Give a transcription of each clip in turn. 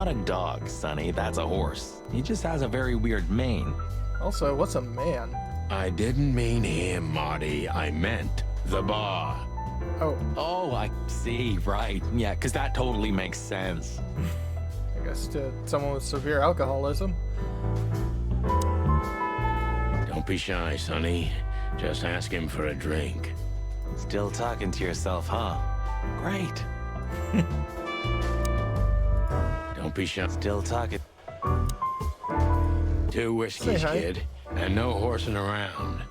Not a dog, Sonny. That's a horse. He just has a very weird mane. Also, what's a man? I didn't mean him, Marty. I meant the bar. Oh, Oh, I see. Right. Yeah, because that totally makes sense. I guess to someone with severe alcoholism. Don't be shy, Sonny. Just ask him for a drink. Still talking to yourself, huh? Great. Don't be shy. Still talking. 2 whiskeys, Say hi. kid, and no horsing around.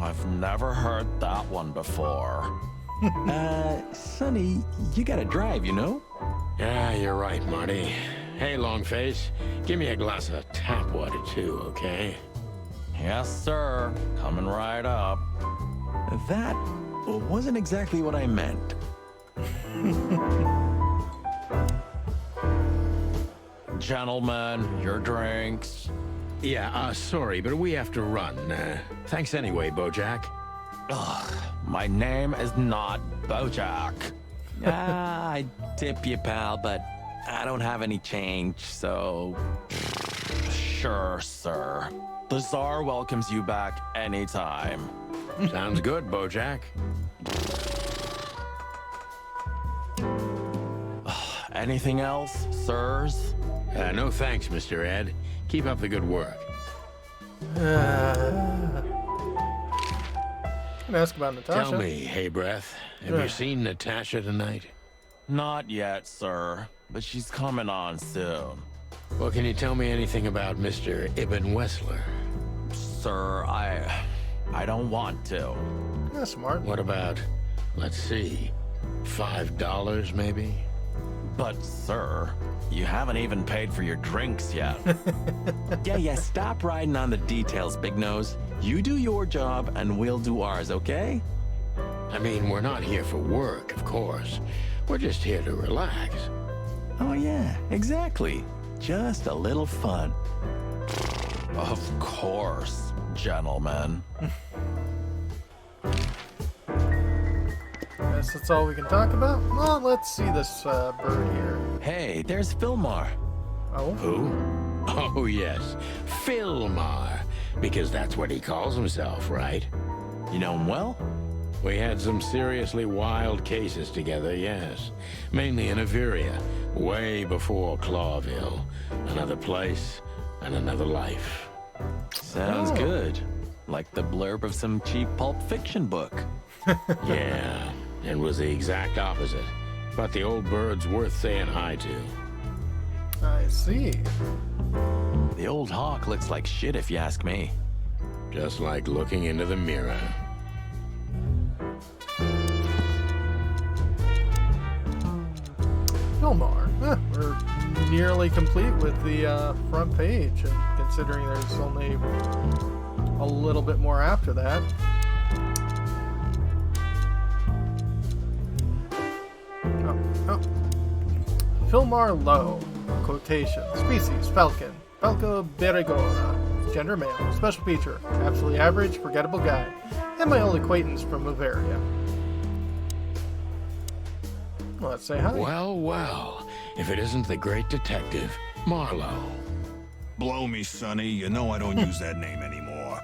I've never heard that one before. Sonny, you gotta drive, you know? Yeah, you're right, Marty. Hey, Longface, give me a glass of tap water, too, okay? Yes, sir. Coming right up. That wasn't exactly what I meant. Gentlemen, your drinks. Yeah, sorry, but we have to run. Thanks anyway, Bojack. Ugh, my name is not Bojack. I'd tip you, pal, but I don't have any change, so... Sure, sir. The Tsar welcomes you back anytime. Sounds good, Bojack. Anything else, sirs? No thanks, Mr. Ed. Keep up the good work. Can I ask about Natasha? Tell me, hey Breath, have you seen Natasha tonight? Not yet, sir, but she's coming on soon. Well, can you tell me anything about Mr. Ibn Wessler? Sir, I don't want to. Yeah, smart. What about, let's see, $5 maybe? But, sir, you haven't even paid for your drinks yet. Yeah, stop riding on the details, Big Nose. You do your job, and we'll do ours, okay? I mean, we're not here for work, of course. We're just here to relax. Oh, yeah, exactly. Just a little fun. Of course, gentlemen. Guess that's all we can talk about? Well, let's see this bird here. Hey, there's Fillmar. Oh, Who? Oh, yes, Philmar, because that's what he calls himself, right? You know him well? We had some seriously wild cases together, yes. Mainly in Averia, way before Clawville. Another place and another life. Sounds Oh. good. Like the blurb of some cheap pulp fiction book. Yeah, it was the exact opposite. But the old bird's worth saying hi to. I see. The old hawk looks like shit if you ask me. Just like looking into the mirror. Fillmar. We're nearly complete with the front page, and considering there's only a little bit more after that. Oh. Fillmar Low. Quotation. Species, falcon. Falco berigora. Gender male. Special feature. Absolutely average, forgettable guy. And my old acquaintance from Bavaria. Well, let's say hi. Well, well, if it isn't the great detective, Marlowe. Blow me, Sonny. You know I don't use that name anymore.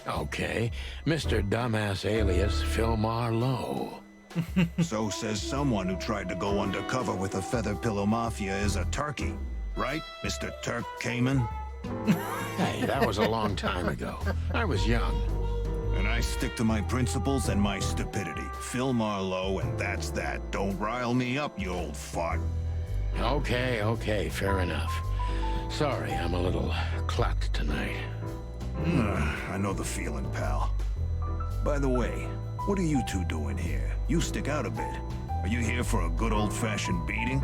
Okay, Mr. Dumbass alias Phil Marlowe. So says someone who tried to go undercover with a feather pillow mafia is a turkey. Right, Mr. Turk Cayman? Hey, that was a long time ago. I was young. And I stick to my principles and my stupidity. Phil Marlowe, and that's that. Don't rile me up, you old fart. Okay, fair enough. Sorry, I'm a little clucked tonight. I know the feeling, pal. By the way, what are you two doing here? You stick out a bit. Are you here for a good old-fashioned beating?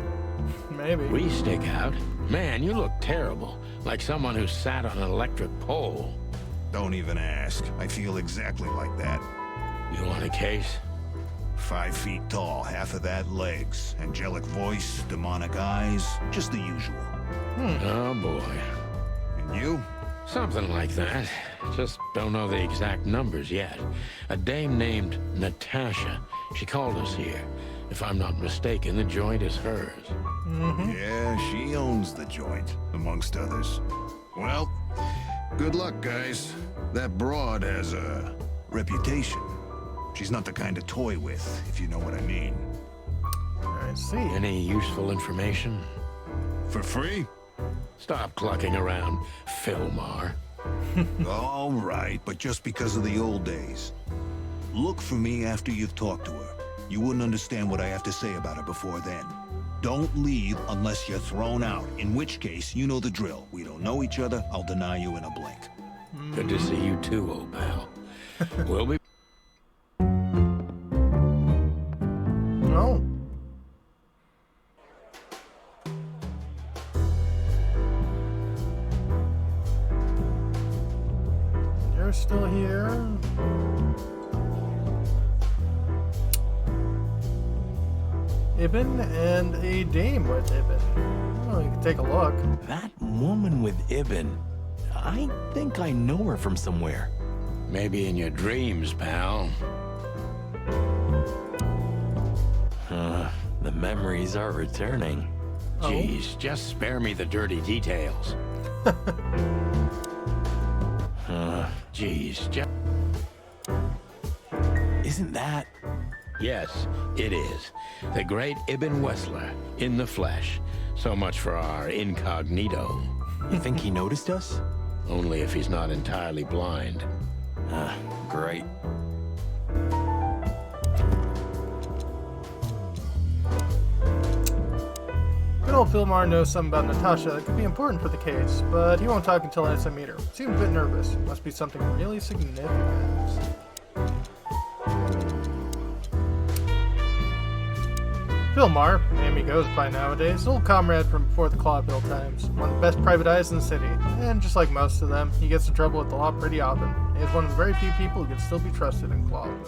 Maybe. We stick out. Man, you look terrible. Like someone who sat on an electric pole. Don't even ask. I feel exactly like that. You want a case? 5 feet tall, half of that legs. Angelic voice, demonic eyes, just the usual. Oh, boy. And you? Something like that. Just don't know the exact numbers yet. A dame named Natasha. She called us here. If I'm not mistaken, the joint is hers. Yeah, she owns the joint, amongst others. Well, good luck, guys. That broad has a reputation. She's not the kind to toy with, if you know what I mean. I see. Any useful information? For free? Stop clucking around, Philmar. All right, but just because of the old days. Look for me after you've talked to her. You wouldn't understand what I have to say about her before then. Don't leave unless you're thrown out, in which case, you know the drill. We don't know each other, I'll deny you in a blink. Good to see you too, old pal. We'll be... Oh. You're still here. Ibn and a dame with Ibn. Oh, you can take a look. That woman with Ibn. I think I know her from somewhere. Maybe in your dreams, pal. The memories are returning. Jeez, just spare me the dirty details. Jeez, just... Isn't that... Yes, it is. The great Ibn Wessler, in the flesh. So much for our incognito. You think he noticed us? Only if he's not entirely blind. Great. Good old Philmar knows something about Natasha that could be important for the case, but he won't talk until I meet her. Seems a bit nervous. Must be something really significant. Philmar, name he goes by nowadays, old comrade from before the Clawville times, one of the best private eyes in the city, and just like most of them, he gets in trouble with the law pretty often. He is one of the very few people who can still be trusted in Clawville.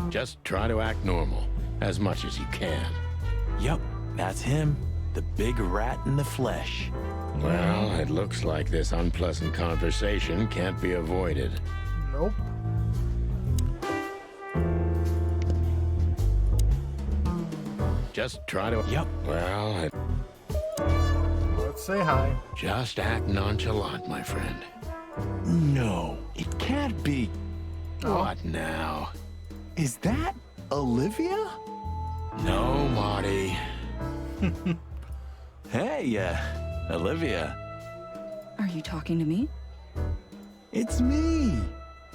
Just try to act normal, as much as you can. Yup, that's him. The big rat in the flesh. Well, it looks like this unpleasant conversation can't be avoided. Nope. Just try to... Yup. Well, Let's say hi. just act nonchalant, my friend. No, it can't be. What now? Is that Olivia? No, Marty. Hey, Olivia. Are you talking to me? It's me,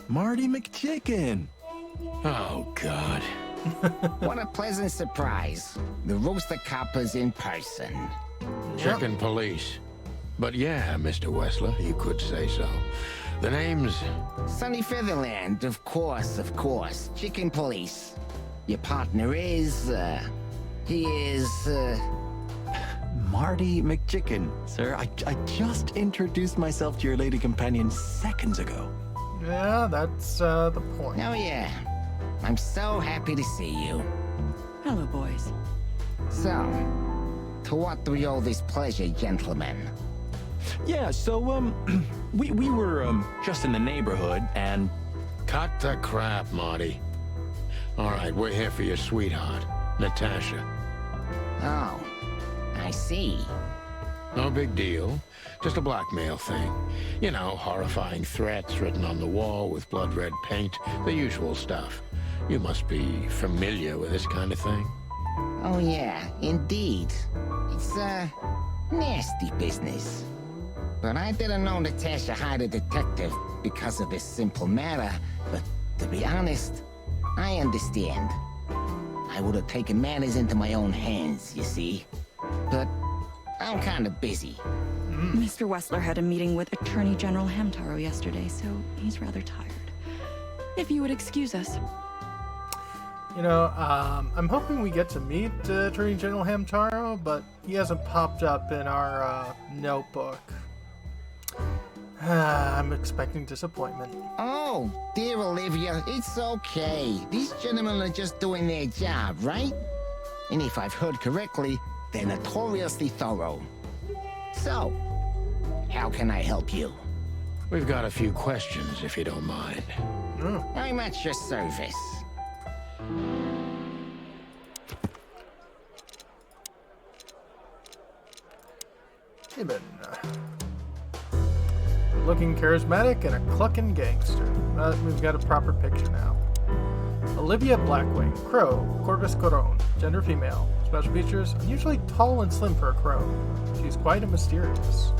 Marty McChicken. Oh, God. What a pleasant surprise. The rooster coppers in person. Chicken police. But yeah, Mr. Wessler, you could say so. The name's... Sonny Featherland, of course, of course. Chicken police. Your partner is, he is, Marty McChicken, sir. I just introduced myself to your lady companion seconds ago. Yeah, that's the point. Oh yeah. I'm so happy to see you. Hello, boys. So, to what do we owe this pleasure, gentlemen? Yeah, so, we were, just in the neighborhood, and... Cut the crap, Marty. All right, we're here for your sweetheart, Natasha. Oh, I see. No big deal. Just a blackmail thing. You know, horrifying threats written on the wall with blood-red paint. The usual stuff. You must be familiar with this kind of thing. Oh yeah, indeed. It's, nasty business. But I didn't know Natasha hired a detective because of this simple matter. But to be honest, I understand. I would have taken matters into my own hands, you see. But I'm kind of busy. Mr. Wessler had a meeting with Attorney General Hamtaro yesterday, so he's rather tired. If you would excuse us. You know, I'm hoping we get to meet Attorney General Hamtaro, but he hasn't popped up in our notebook. I'm expecting disappointment. Oh, dear Olivia, it's okay. These gentlemen are just doing their job, right? And if I've heard correctly, they're notoriously thorough. So, how can I help you? We've got a few questions, if you don't mind. I'm at your service. Eben. Looking charismatic and a clucking gangster. We've got a proper picture now. Olivia Blackwing, Crow, Corvus Coron, gender female. Special features, unusually tall and slim for a crow. She's quite and mysterious.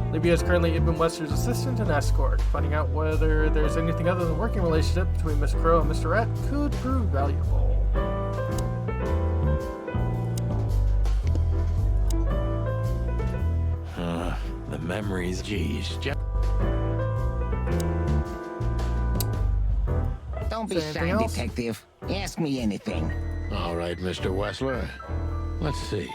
Olivia is currently Ibn Wester's assistant and escort. Finding out whether there's anything other than a working relationship between Miss Crow and Mr. Rat could prove valuable. The memories, geez. Don't be Say shy, anything else? detective. Ask me anything. All right, Mr. Wessler. Let's see.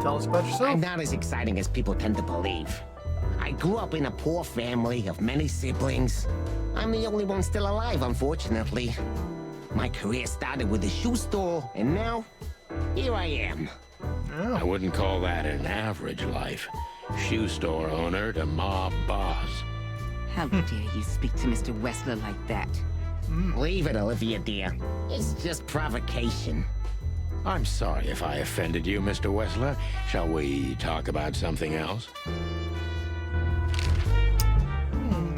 Tell us about yourself. I'm not as exciting as people tend to believe. I grew up in a poor family of many siblings. I'm the only one still alive, unfortunately. My career started with a shoe store, and now, here I am. I wouldn't call that an average life. Shoe store owner to mob boss. How dare you speak to Mr. Wessler like that? Leave it, Olivia, dear. It's just provocation. I'm sorry if I offended you, Mr. Wessler. Shall we talk about something else?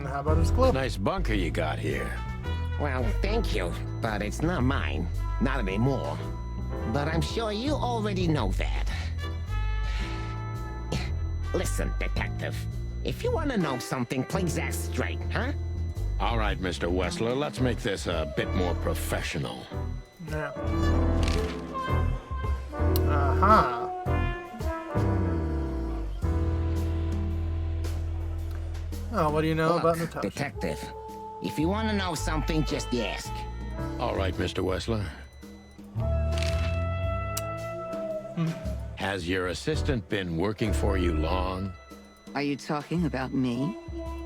How about his club? Nice bunker you got here. Well, thank you, but it's not mine. Not anymore. But I'm sure you already know that. Listen, detective. If you want to know something, please ask straight, huh? All right, Mr. Wessler, let's make this a bit more professional. Yeah. Uh-huh. Oh, what do you know about Look, Natasha? detective. If you want to know something, just ask. All right, Mr. Wessler. Has your assistant been working for you long? Are you talking about me?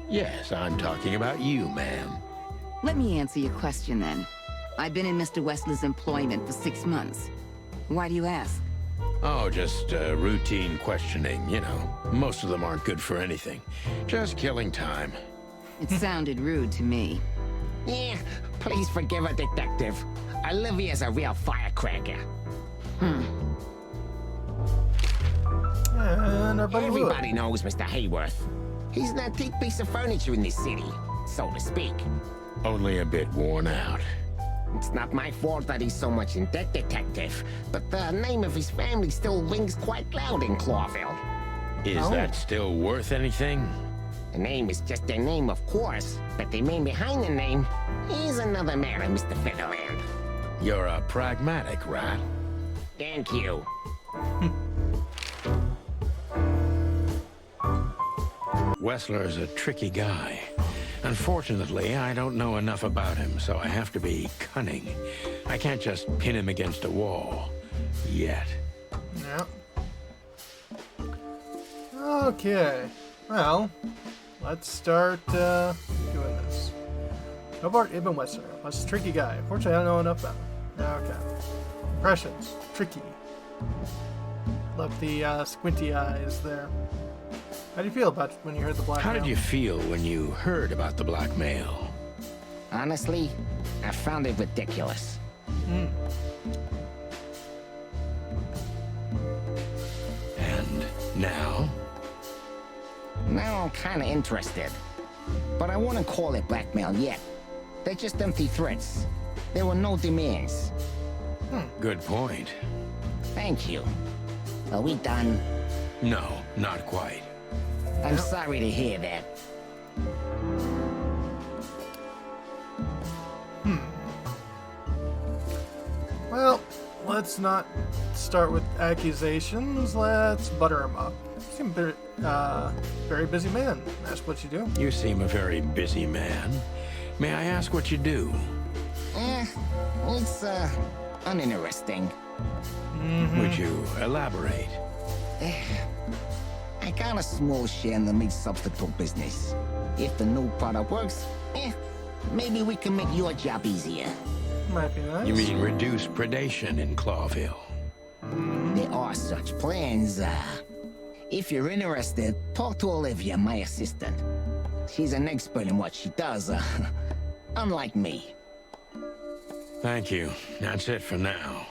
Yes, I'm talking about you, ma'am. Let me answer your question then. I've been in Mr. Wessler's employment for 6 months. Why do you ask? Oh, just routine questioning, you know. Most of them aren't good for anything. Just killing time. It sounded rude to me. Yeah, please forgive a detective. Olivia's a real firecracker. And our buddy Wood. Everybody knows Mr. Hayworth. He's an antique piece of furniture in this city, so to speak. Only a bit worn out. It's not my fault that he's so much in debt, detective, but the name of his family still rings quite loud in Clawville. Is that still worth anything? The name is just their name, of course, but the man behind the name is another matter, Mr. Featherland. You're a pragmatic rat. Thank you. Wessler's a tricky guy. Unfortunately, I don't know enough about him, so I have to be cunning. I can't just pin him against a wall. Yet. Yeah. Okay. Well, let's start doing this. Hobart Ibn Wessler. That's a tricky guy. Unfortunately, I don't know enough about him. Okay. Impressions. Tricky. Love the squinty eyes there. How do you feel about when you heard the blackmail? How did you feel when you heard about the blackmail? Honestly, I found it ridiculous. And now? Now I'm kind of interested. But I wouldn't call it blackmail yet. They're just empty threats. There were no demands. Good point. Thank you. Are we done? No, not quite. I'm sorry to hear that. Well, let's not start with accusations. Let's butter him up. You seem very busy man. That's what you do. You seem a very busy man. May I ask what you do? It's, uninteresting. Would you elaborate? I got a small share in the meat substitute business. If the new product works, maybe we can make your job easier. Might be nice. You mean reduce predation in Clawville? There are such plans. If you're interested, talk to Olivia, my assistant. She's an expert in what she does, unlike me. Thank you. That's it for now.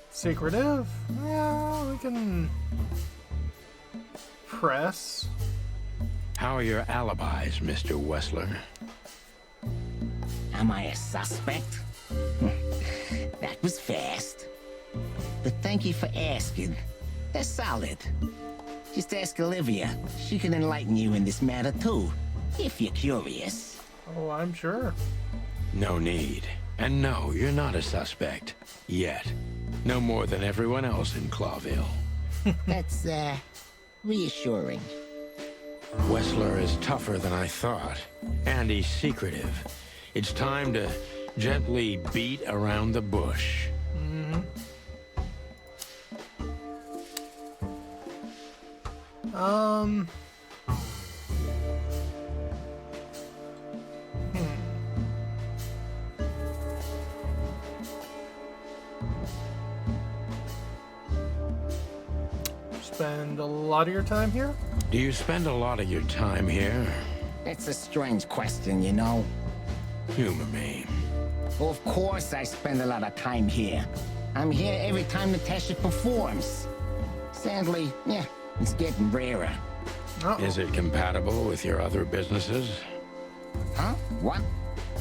Secretive? Yeah, we can press. How are your alibis, Mr. Wessler? Am I a suspect? That was fast. But thank you for asking. They're solid. Just ask Olivia. She can enlighten you in this matter too, if you're curious. Oh, I'm sure. No need. And no, you're not a suspect. Yet. No more than everyone else in Clawville. That's, reassuring. Wessler is tougher than I thought. And he's secretive. It's time to gently beat around the bush. Spend a lot of your time here? Do you spend a lot of your time here? That's a strange question, you know. Humor me. Well, of course I spend a lot of time here. I'm here every time Natasha performs. Sadly, yeah, it's getting rarer. Uh-oh. Is it compatible with your other businesses? Huh? What?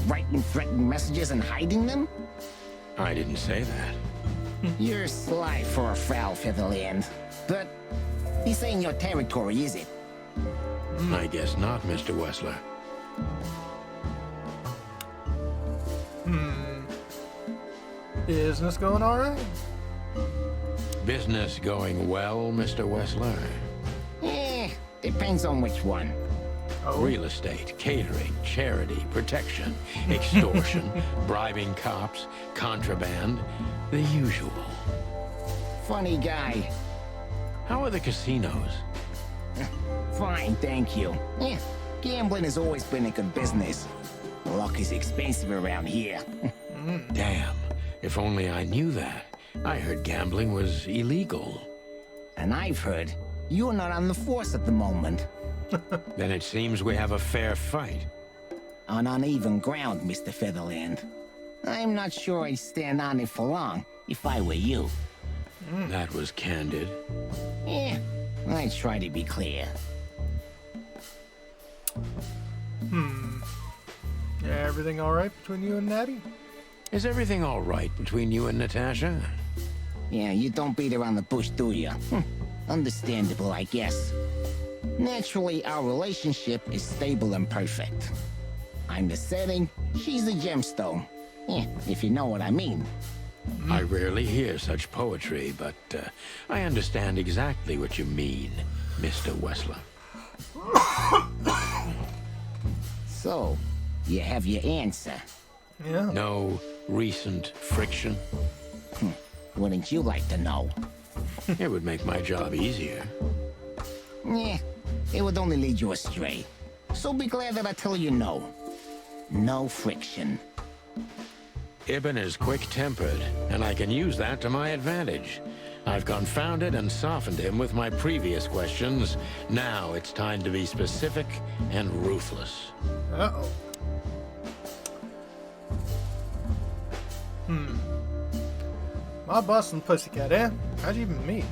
Writing threatening messages and hiding them? I didn't say that. You're sly for a foul featherland. But this ain't your territory, is it? I guess not, Mr. Wessler. Business going all right? Business going well, Mr. Wessler? Depends on which one. Oh, Real estate, catering, charity, protection, extortion, bribing cops, contraband, the usual. Funny guy. How are the casinos? Fine, thank you. Gambling has always been a good business. Luck is expensive around here. Damn, if only I knew that. I heard gambling was illegal. And I've heard you're not on the force at the moment. Then it seems we have a fair fight. On uneven ground, Mr. Featherland. I'm not sure I'd stand on it for long, if I were you. That was candid. I try to be clear. yeah, everything all right between you and Natty? Is everything all right between you and Natasha? Yeah, you don't beat around the bush, do you? Understandable, I guess. Naturally, our relationship is stable and perfect. I'm the setting, she's the gemstone. If you know what I mean. I rarely hear such poetry, but I understand exactly what you mean, Mr. Wessler. So, you have your answer. Yeah. No recent friction? Wouldn't you like to know? It would make my job easier. It would only lead you astray. So be glad that I tell you no. No friction. Ibn is quick-tempered, and I can use that to my advantage. I've confounded and softened him with my previous questions. Now it's time to be specific and ruthless. Uh-oh. Mob boss and pussycat, eh? How'd you even meet?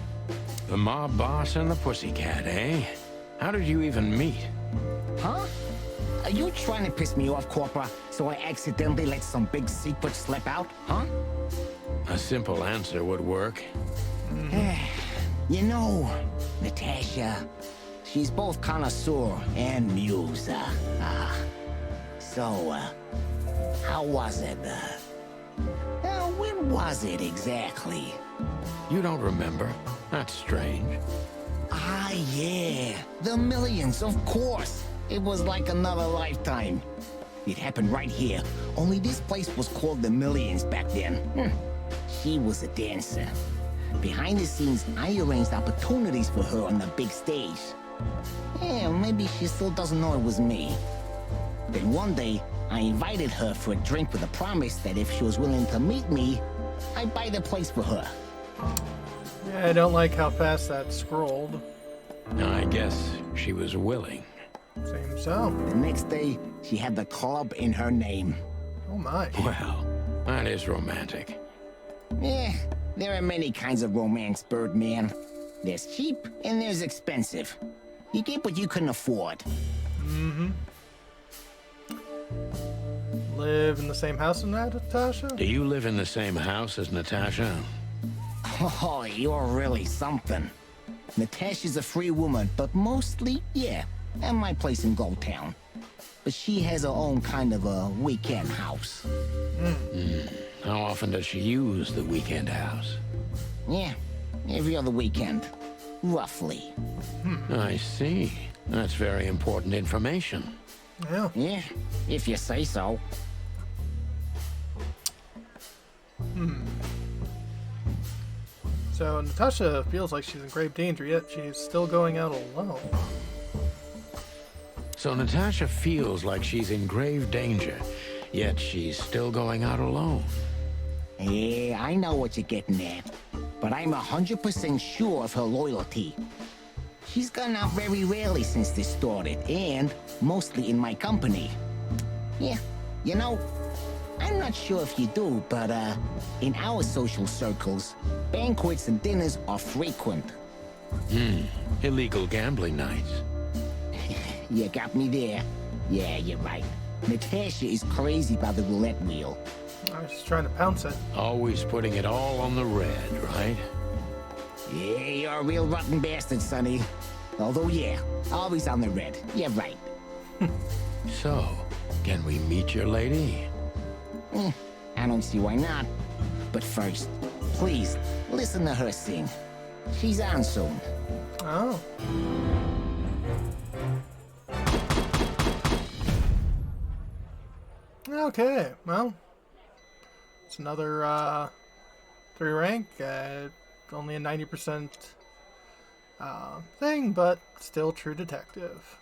The mob boss and the pussycat, eh? How did you even meet? Huh? Are you trying to piss me off, Corpora, so I accidentally let some big secret slip out, huh? A simple answer would work. You know, Natasha, she's both connoisseur and muse. So, how was it? When was it exactly? You don't remember? That's strange. Ah, yeah. The Millions, of course. It was like another lifetime. It happened right here. Only this place was called the Millions back then. She was a dancer. Behind the scenes, I arranged opportunities for her on the big stage. Maybe she still doesn't know it was me. Then one day, I invited her for a drink with a promise that if she was willing to meet me, I'd buy the place for her. Yeah, I don't like how fast that scrolled. I guess she was willing. Seems so. The next day, she had the club in her name. Oh my. Well, that is romantic. Yeah, there are many kinds of romance, Birdman. There's cheap and there's expensive. You get what you can afford. Live in the same house as Natasha? Do you live in the same house as Natasha? Oh, you're really something. Natasha's a free woman, but mostly, yeah, at my place in Gold Town. But she has her own kind of a weekend house. How often does she use the weekend house? Yeah, every other weekend. Roughly. I see. That's very important information. Yeah. Yeah, if you say so. So Natasha feels like she's in grave danger, yet she's still going out alone. So Natasha feels like she's in grave danger, yet she's still going out alone. Yeah, I know what you're getting at. But I'm 100% sure of her loyalty. She's gone out very rarely since this started, and mostly in my company. Yeah, you know, I'm not sure if you do, but in our social circles, banquets and dinners are frequent. Illegal gambling nights. You got me there. Yeah, you're right. Natasha is crazy about the roulette wheel. I was just trying to pounce it. Always putting it all on the red, right? Yeah, you're a real rotten bastard, Sonny. Although, yeah, always on the red. Yeah, right. So, can we meet your lady? I don't see why not. But first, please, listen to her sing. She's on soon. Oh. Okay, well, it's another 3 rank. Only a 90% thing, but still true detective.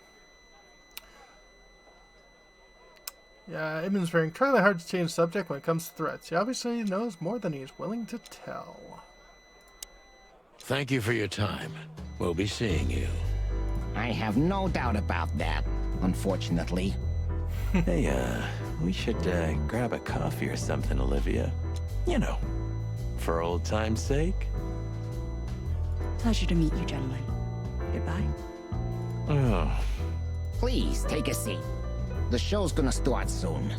Yeah, Ibn's very trying hard to change the subject when it comes to threats. He obviously knows more than he's willing to tell. Thank you for your time. We'll be seeing you. I have no doubt about that, unfortunately. Hey, we should grab a coffee or something, Olivia. You know, for old time's sake. Pleasure to meet you, gentlemen. Goodbye. Oh. Please, take a seat. The show's gonna start soon.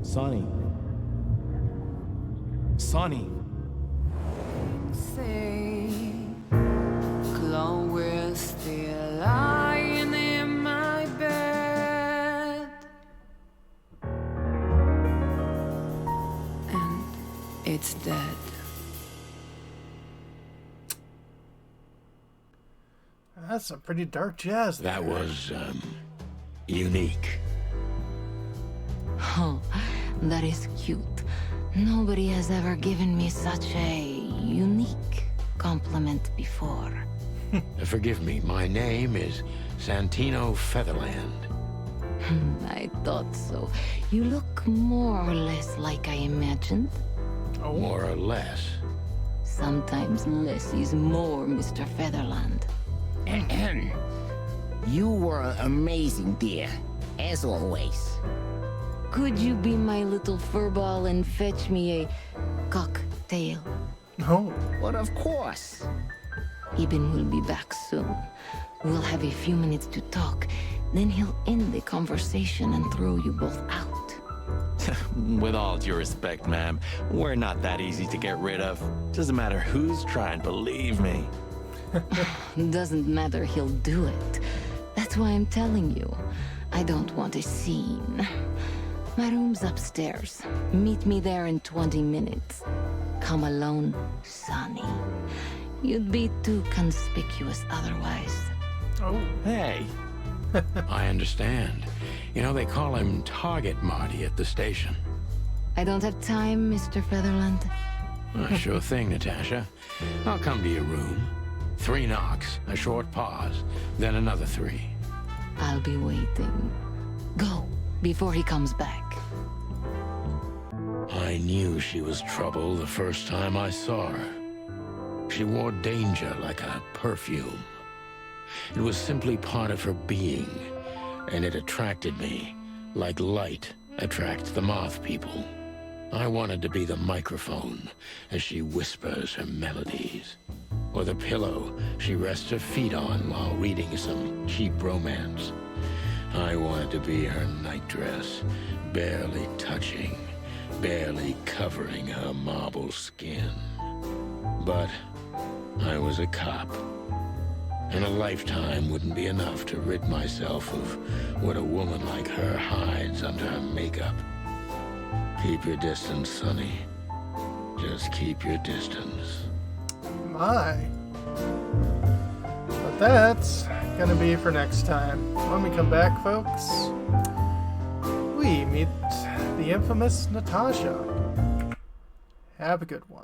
Sonny. Sonny. Chloe still lying in my bed, and it's dead. That's some pretty dark jazz there. That was, unique. Oh, that is cute. Nobody has ever given me such a unique compliment before. Forgive me, my name is Santino Featherland. I thought so. You look more or less like I imagined. Oh, More or less. Sometimes less is more, Mr. Featherland. You were amazing, dear. As always. Could you be my little furball and fetch me a cocktail? No. But of course. Eben will be back soon. We'll have a few minutes to talk. Then he'll end the conversation and throw you both out. With all due respect, ma'am, we're not that easy to get rid of. Doesn't matter who's trying, believe me. Doesn't matter, he'll do it. That's why I'm telling you. I don't want a scene. My room's upstairs. Meet me there in 20 minutes. Come alone, Sonny. You'd be too conspicuous otherwise. Oh. Hey, I understand. You know, they call him Target Marty at the station. I don't have time, Mr. Featherland. Sure thing, Natasha. I'll come to your room. 3 knocks, a short pause, then another 3. I'll be waiting. Go, before he comes back. I knew she was trouble the first time I saw her. She wore danger like a perfume. It was simply part of her being, and it attracted me, like light attracts the moth people. I wanted to be the microphone as she whispers her melodies, or the pillow she rests her feet on while reading some cheap romance. I wanted to be her nightdress, barely touching, barely covering her marble skin. But I was a cop, and a lifetime wouldn't be enough to rid myself of what a woman like her hides under her makeup. Keep your distance, Sonny. Just keep your distance. My. But that's gonna be for next time. When we come back, folks, we meet the infamous Natasha. Have a good one.